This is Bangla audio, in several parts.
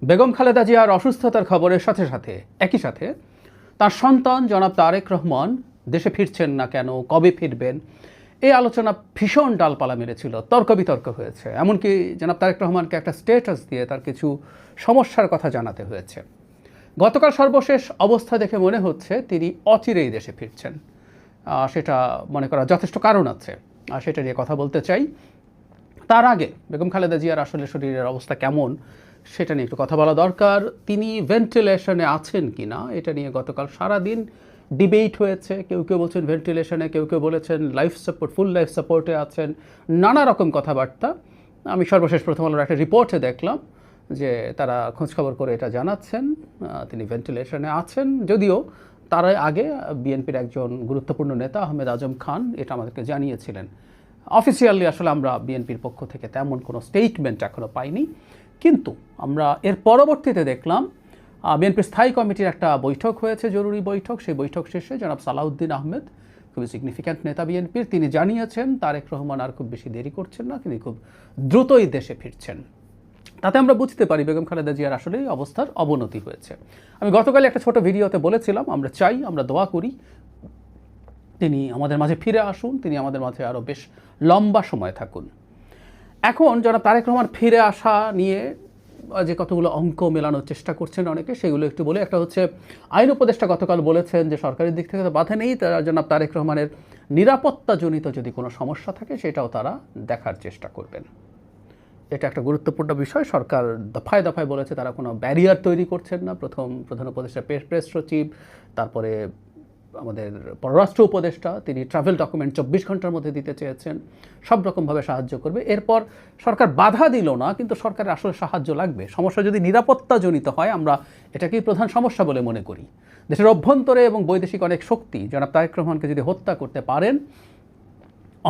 বেগম খালেদা জিয়ার অসুস্থতার খবরের সাথে সাথে একই সাথে তার সন্তান জনাব তারেক রহমান দেশে ফিরছেন না কেন, কবে ফিরবেন, এই আলোচনা ভীষণ ডালপালা মেরেছিল, তর্ক বিতর্ক হয়েছে। এমনকি জনাব তারেক রহমানকে একটা স্ট্যাটাস দিয়ে তার কিছু সমস্যার কথা জানাতে হয়েছে। গতকাল সর্বশেষ অবস্থা দেখে মনে হচ্ছে তিনি অচিরেই দেশে ফিরছেন। সেটা মনে করার যথেষ্ট কারণ আছে, সেটা নিয়ে কথা বলতে চাই। তার আগে বেগম খালেদা জিয়ার আসলে শরীরের অবস্থা কেমন সেটা নিয়ে একটু কথা বলা দরকার। তিনি ভেন্টিলেশনে আছেন কি না এটা নিয়ে গতকাল সারাদিন ডিবেট হয়েছে। কেউ কেউ বলছেন ভেন্টিলেশনে, কেউ কেউ বলেছেন লাইফ সাপোর্ট, ফুল লাইফ সাপোর্টে আছেন, নানা রকম কথাবার্তা। আমি সর্বশেষ প্রথম আলোর একটা রিপোর্টে দেখলাম যে তারা খোঁজখবর করে এটা জানাচ্ছেন তিনি ভেন্টিলেশনে আছেন, যদিও তার আগে বিএনপির একজন গুরুত্বপূর্ণ নেতা আহমেদ আজম খান এটা আমাদেরকে জানিয়েছিলেন। অফিসিয়ালি আসলে আমরা বিএনপির পক্ষ থেকে তেমন কোনো স্টেটমেন্ট এখনও পাইনি, কিন্তু আমরা এর পরবর্তীতে দেখলাম বিএনপির স্থায়ী কমিটির একটা বৈঠক হয়েছে, জরুরি বৈঠক। সেই বৈঠক শেষে জনাব সালাউদ্দিন আহমেদ, খুবই সিগনিফিক্যান্ট নেতা বিএনপির, তিনি জানিয়েছেন তারেক রহমান আর খুব বেশি দেরি করছেন না, তিনি খুব দ্রুতই দেশে ফিরছেন। তাতে আমরা বুঝতে পারি বেগম খালেদা জিয়ার আসলে অবস্থার অবনতি হয়েছে। আমি গতকাল একটা ছোট ভিডিওতে বলেছিলাম আমরা চাই, আমরা দোয়া করি তিনি আমাদের মাঝে ফিরে আসুন, তিনি আমাদের মাঝে আরও বেশ লম্বা সময় থাকুন। এখন যারা তারেক রহমান ফিরে আসা নিয়ে যে কতগুলো অঙ্ক মেলানোর চেষ্টা করছেন অনেকে, সেগুলো একটু বলে। একটা হচ্ছে আইন উপদেষ্টা গতকাল বলেছেন যে সরকারের দিক থেকে তো বাধা নেই, তারা জনাব তারেক রহমানের নিরাপত্তাজনিত যদি কোনো সমস্যা থাকে সেটাও তারা দেখার চেষ্টা করবেন। এটা একটা গুরুত্বপূর্ণ বিষয়। সরকার দফায় দফায় বলেছে তারা কোনো ব্যারিয়ার তৈরি করছেন না। প্রধান উপদেষ্টা প্রেস সচিব, তারপরে আমাদের পররাষ্ট্র উপদেষ্টা, তিনি ট্রাভেল ডকুমেন্ট 24 ঘন্টার মধ্যে দিতে চেয়েছেন, সব রকমভাবে সাহায্য করবে। এরপর সরকার বাধা দিল না, কিন্তু সরকারের আসলে সাহায্য লাগবে। সমস্যা যদি নিরাপত্তাজনিত হয়, আমরা এটাকেই প্রধান সমস্যা বলে মনে করি। দেশের অভ্যন্তরে এবং বৈদেশিক অনেক শক্তি জনাব তারেক রহমানকে যদি হত্যা করতে পারেন,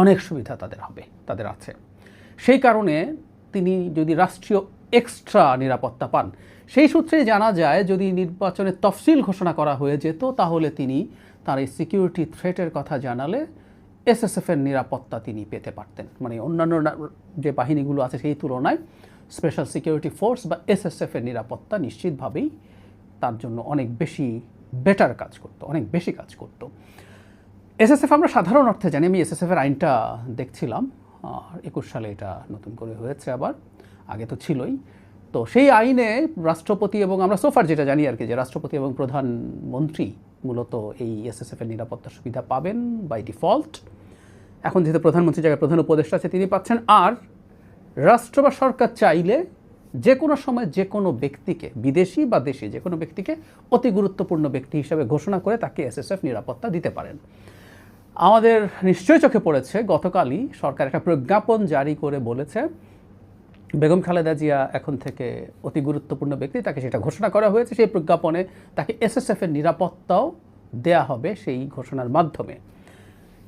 অনেক সুবিধা তাদের হবে, তাদের আছে। সেই কারণে তিনি যদি রাষ্ট্রীয় এক্সট্রা নিরাপত্তা পান, সেই সূত্রে জানা যায় যদি নির্বাচনের তফসিল ঘোষণা করা হয়ে যেত, তাহলে তিনি তার এই সিকিউরিটি থ্রেটের কথা জানালে এসএসএফের নিরাপত্তা তিনি পেতে পারতেন। মানে অন্যান্য যে বাহিনীগুলো আছে সেই তুলনায় স্পেশাল সিকিউরিটি ফোর্স বা এসএসএফের নিরাপত্তা নিশ্চিতভাবেই তার জন্য অনেক বেশি বেটার কাজ করতো, অনেক বেশি কাজ করতো। এসএসএফ আমরা সাধারণ অর্থে জানি, আমি এসএসএফের আইনটা দেখছিলাম, 21 সালে এটা নতুন করে হয়েছে, আবার আগে তো ছিলই। তো সেই আইনে রাষ্ট্রপতি এবং আমরা সোফার যেটা জানি আর কি, যে রাষ্ট্রপতি এবং প্রধানমন্ত্রী মূলত এই এসএসএফের নিরাপত্তার সুবিধা পাবেন বাই ডিফল্ট। এখন যেহেতু প্রধানমন্ত্রীর জায়গায় প্রধান উপদেষ্টা আছে, তিনি পাচ্ছেন। আর রাষ্ট্র বা সরকার চাইলে যে কোনো সময় যে কোনো ব্যক্তিকে, বিদেশি বা দেশি যে কোনো ব্যক্তিকে অতি গুরুত্বপূর্ণ ব্যক্তি হিসেবে ঘোষণা করে তাকে এসএসএফ নিরাপত্তা দিতে পারেন। আমাদের নিশ্চয়ই চোখে পড়েছে গতকালই সরকার একটা প্রজ্ঞাপন জারি করে বলেছে বেগম খালেদা জিয়া এখন থেকে অতি গুরুত্বপূর্ণ ব্যক্তি, তাকে সেটা ঘোষণা করা হয়েছে। সেই প্রজ্ঞাপনে তাকে এসএসএফের নিরাপত্তাও দেয়া হবে সেই ঘোষণার মাধ্যমে।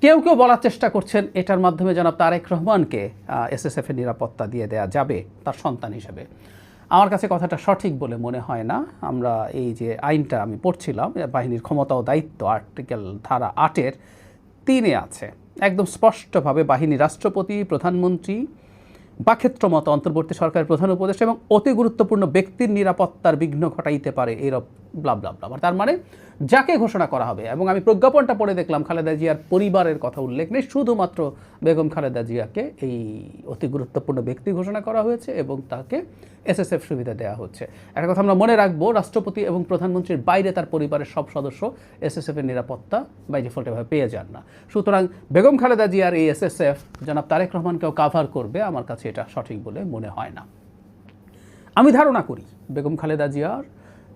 কেউ কেউ বলার চেষ্টা করছেন এটার মাধ্যমে জনাব তারেক রহমানকে এসএসএফের নিরাপত্তা দিয়ে দেয়া যাবে তার সন্তান হিসেবে। আমার কাছে কথাটা সঠিক বলে মনে হয় না। আমরা এই যে আইনটা আমি পড়ছিলাম, বাহিনীর ক্ষমতা ও দায়িত্ব আর্টিকেল ধারা 8-এর 3-এ আছে একদম স্পষ্টভাবে বাহিনী রাষ্ট্রপতি, প্রধানমন্ত্রী বা ক্ষেত্রমতো অন্তর্বর্তী সরকারের প্রধান উপদেষ্টা এবং অতি গুরুত্বপূর্ণ ব্যক্তির নিরাপত্তার বিঘ্ন ঘটাইতে পারে এরব ব্লা ব্লা ব্লা। তার মানে যাকে ঘোষণা করা হবে, এবং আমি প্রজ্ঞাপনটা পড়ে দেখলাম খালেদা জিয়ার পরিবারের কথা উল্লেখ নেই, শুধুমাত্র বেগম খালেদা জিয়াকে এই অতি গুরুত্বপূর্ণ ব্যক্তি ঘোষণা করা হয়েছে এবং তাকে এসএসএফ সুবিধা দেওয়া হচ্ছে। একটা কথা আমরা মনে রাখবো, রাষ্ট্রপতি এবং প্রধানমন্ত্রীর বাইরে তার পরিবারের সব সদস্য এসএসএফের নিরাপত্তা বাই ডিফল্ট এভাবে পেয়ে যান না। সুতরাং বেগম খালেদা জিয়ার এই এসএসএফ জনাব তারেক রহমানকেও কাভার করবে, আমার কাছে এটা সঠিক বলে মনে হয় না। আমি ধারণা করি বেগম খালেদা জিয়ার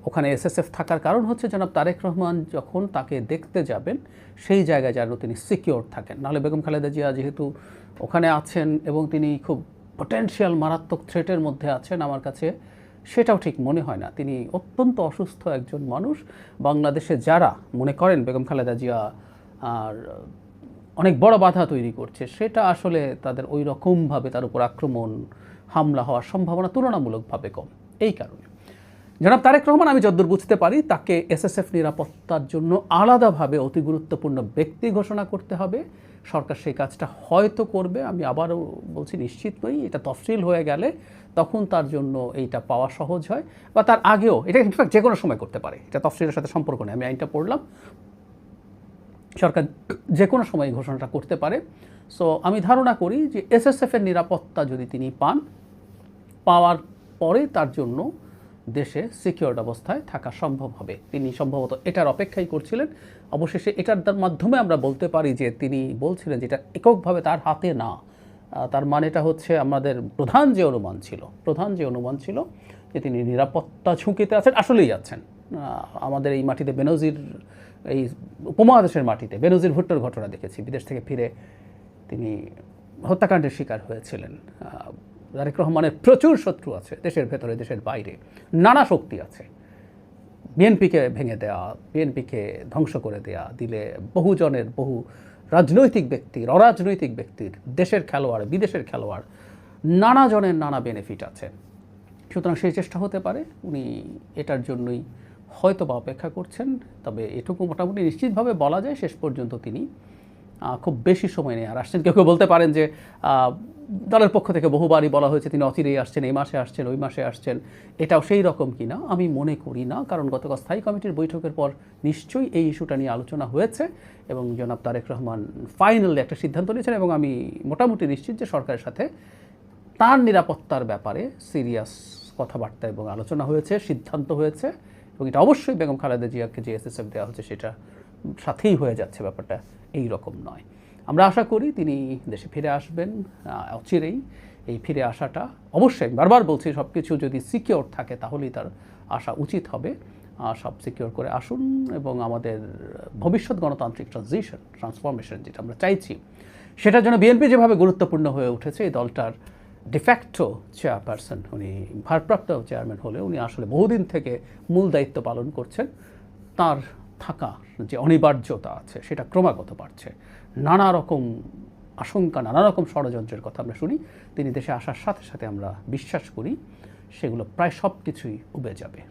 ওখানে এসএসএফ থাকার কারণ হচ্ছে জনাব তারেক রহমান যখন তাকে দেখতে যাবেন সেই জায়গায় যেন তিনি সিকিওর থাকেন। নাহলে বেগম খালেদা জিয়া যেহেতু ওখানে আছেন এবং তিনি খুব পটেনশিয়াল মারাত্মক থ্রেটের মধ্যে আছেন, আমার কাছে সেটাও ঠিক মনে হয় না। তিনি অত্যন্ত অসুস্থ একজন মানুষ। বাংলাদেশে যারা মনে করেন বেগম খালেদা জিয়া আর অনেক বড় বাধা তৈরি করছে, সেটা আসলে তাদের ওই রকমভাবে তার উপর আক্রমণ, হামলা হওয়ার সম্ভাবনা তুলনামূলকভাবে কম। এই কারণে জনাব তারেক রহমান, আমি যতদূর বুঝতে পারি, তাকে এসএসএফ নিরাপত্তার জন্য আলাদাভাবে অতি গুরুত্বপূর্ণ ব্যক্তি ঘোষণা করতে হবে। সরকার সেই কাজটা হয়তো করবে, আমি আবারও বলছি নিশ্চিত নই। এটা তফসিল হয়ে গেলে তখন তার জন্য এইটা পাওয়া সহজ হয়, বা তার আগেও, এটা ইনফ্যাক্ট যে কোনো সময় করতে পারে, এটা তফসিলের সাথে সম্পর্ক নেই। আমি আইনটা পড়লাম, সরকার যে কোনো সময় এই ঘোষণাটা করতে পারে। সো আমি ধারণা করি যে এসএসএফের নিরাপত্তা যদি তিনি পান, পাওয়ার পরে তার জন্য দেশে সিকিউরড অবস্থায় থাকা সম্ভব হবে। তিনি সম্ভবত এটার অপেক্ষাই করছিলেন। অবশেষে এটার মাধ্যমে আমরা বলতে পারি যে তিনি বলছিলেন যে এটা এককভাবে তার হাতে না। তার মানেটা হচ্ছে আমাদের প্রধান যে অনুমান ছিল যে তিনি নিরাপত্তা ঝুঁকিতে আছেন, আসলেই আছেন। আমাদের এই মাটিতে বেনজির, এই উপমহাদেশের মাটিতে বেনজির ভুট্টোর ঘটনা দেখেছি। বিদেশ থেকে ফিরে তিনি হত্যাকাণ্ডের শিকার হয়েছিলেন। তারেক রহমানের প্রচুর শত্রু আছে, দেশের ভেতরে দেশের বাইরে, নানা শক্তি আছে। বিএনপিকে ভেঙে দেওয়া, বিএনপিকে ধ্বংস করে দেওয়া, দিলে বহুজনের, বহু রাজনৈতিক ব্যক্তির, অরাজনৈতিক ব্যক্তির, দেশের খেলোয়াড়, বিদেশের খেলোয়াড়, নানা জনের নানা বেনিফিট আছে। সুতরাং সেই চেষ্টা হতে পারে উনি এটার জন্যই হয়তো বা অপেক্ষা করছেন। তবে এটুকু মোটামুটি নিশ্চিতভাবে বলা যায় শেষ পর্যন্ত তিনি খুব বেশি সময় নেই আর আসছেন। কেউ কেউ বলতে পারেন যে দলের পক্ষ থেকে বহুবারই বলা হয়েছে তিনি অচিরেই আসছেন, এই মাসে আসছেন, ওই মাসে আসছেন। এটাও সেই রকম কি না আমি মনে করি না, কারণ গতকাল স্থায়ী কমিটির বৈঠকের পর নিশ্চয়ই এই ইস্যুটা নিয়ে আলোচনা হয়েছে এবং জনাব তারেক রহমান ফাইনালি একটা সিদ্ধান্ত নিয়েছেন। এবং আমি মোটামুটি নিশ্চিত যে সরকারের সাথে তার নিরাপত্তার ব্যাপারে সিরিয়াস কথাবার্তা এবং আলোচনা হয়েছে, সিদ্ধান্ত হয়েছে। এবং এটা অবশ্যই বেগম খালেদা জিয়াকে যে এসএসএফ দেওয়া হচ্ছে সেটা সাথেই হয়ে যাচ্ছে, ব্যাপারটা এই রকম নয়। আমরা আশা করি তিনি দেশে ফিরে আসবেন অচিরেই। এই ফিরে আসাটা অবশ্যই, বারবার বলছি, সব কিছু যদি সিকিওর থাকে তাহলেই তার আসা উচিত হবে। সব সিকিওর করে আসুন এবং আমাদের ভবিষ্যৎ গণতান্ত্রিক ট্রান্সফরমেশন যেটা আমরা চাইছি, সেটার জন্য বিএনপি যেভাবে গুরুত্বপূর্ণ হয়ে উঠেছে, এই দলটার ডিফ্যাক্টো চেয়ারপারসন, উনি ভারপ্রাপ্ত চেয়ারম্যান হলে উনি আসলে বহুদিন থেকে মূল দায়িত্ব পালন করছেন। তার থাকা যে অনিবার্যতা আছে সেটা ক্রমাগত বাড়ছে। নানা রকম আশঙ্কা, নানা রকম ষড়যন্ত্রের কথা আমরা শুনি। তিনি দেশে আসার সাথে সাথে আমরা বিশ্বাস করি সেগুলো প্রায় সব কিছুই উবে যাবে।